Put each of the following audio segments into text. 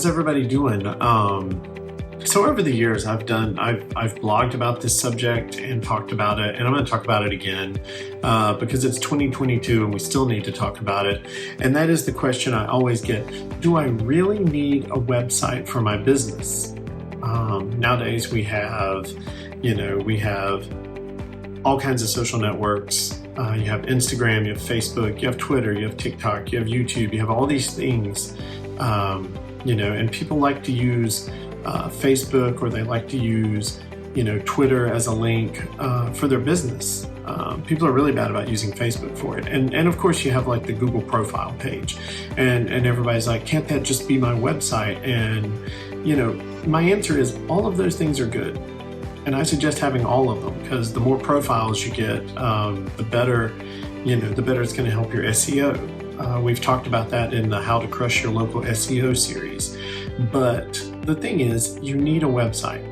how's everybody doing? So over the years, I've blogged about this subject and talked about it, and I'm going to talk about it again because it's 2022 and we still need to talk about it. And that is the question I always get: do I really need a website for my business? Nowadays, we have all kinds of social networks. You have Instagram, you have Facebook, you have Twitter, you have TikTok, you have YouTube, you have all these things, and people like to use Facebook, or they like to use, Twitter as a link for their business. People are really bad about using Facebook for it. And of course you have like the Google profile page, and everybody's like, can't that just be my website? And, my answer is all of those things are good. And I suggest having all of them, because the more profiles you get, the better it's going to help your SEO. We've talked about that in the How to Crush Your Local SEO series. But the thing is, you need a website.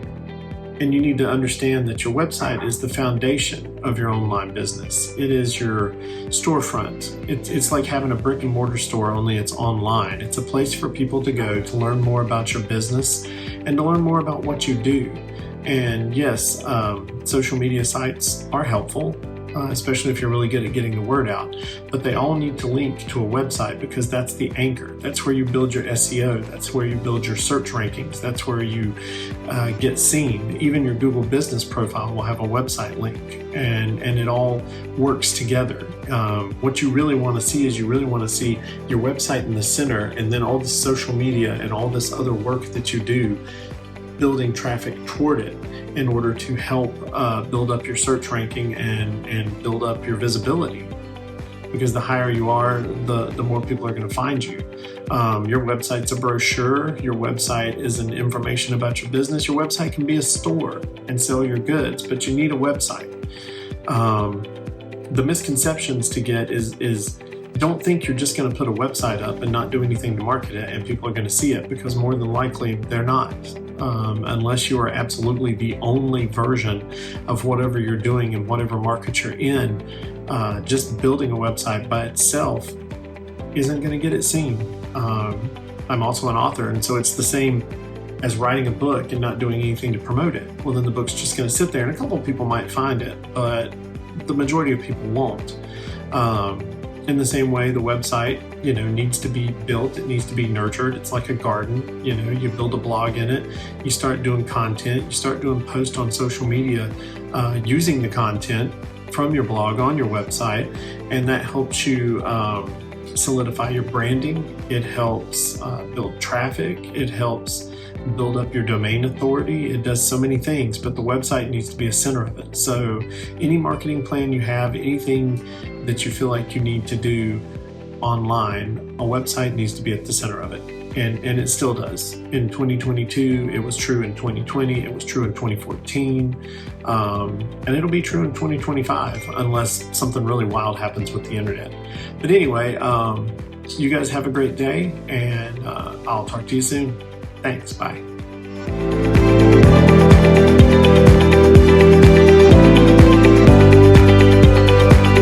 And you need to understand that your website is the foundation of your online business. It is your storefront. It's like having a brick and mortar store, only it's online. It's a place for people to go to learn more about your business and to learn more about what you do. And yes, social media sites are helpful, especially if you're really good at getting the word out. But they all need to link to a website, because that's the anchor. That's where you build your SEO. That's where you build your search rankings. That's where you get seen. Even your Google business profile will have a website link, and it all works together. What you really want to see is your website in the center, and then all the social media and all this other work that you do, building traffic toward it in order to help build up your search ranking and build up your visibility. Because the higher you are, the more people are going to find you. Your website's a brochure. Your website is an information about your business. Your website can be a store and sell your goods, but you need a website. The misconceptions to get is don't think you're just going to put a website up and not do anything to market it and people are going to see it, because more than likely they're not. Unless you are absolutely the only version of whatever you're doing and whatever market you're in, just building a website by itself isn't going to get it seen. I'm also an author, and so it's the same as writing a book and not doing anything to promote it. Well, then the book's just going to sit there, and a couple of people might find it, but the majority of people won't. In the same way, the website, needs to be built. It needs to be nurtured. It's like a garden. You build a blog in it. You start doing content. You start doing posts on social media using the content from your blog on your website, and that helps you solidify your branding. It helps build traffic. It helps build up your domain authority. It does so many things, but the website needs to be a center of it. So any marketing plan you have, anything that you feel like you need to do online, a website needs to be at the center of it. And it still does. In 2022, it was true in 2020, it was true in 2014, and it'll be true in 2025 unless something really wild happens with the internet. But anyway, you guys have a great day, and I'll talk to you soon. Thanks, bye.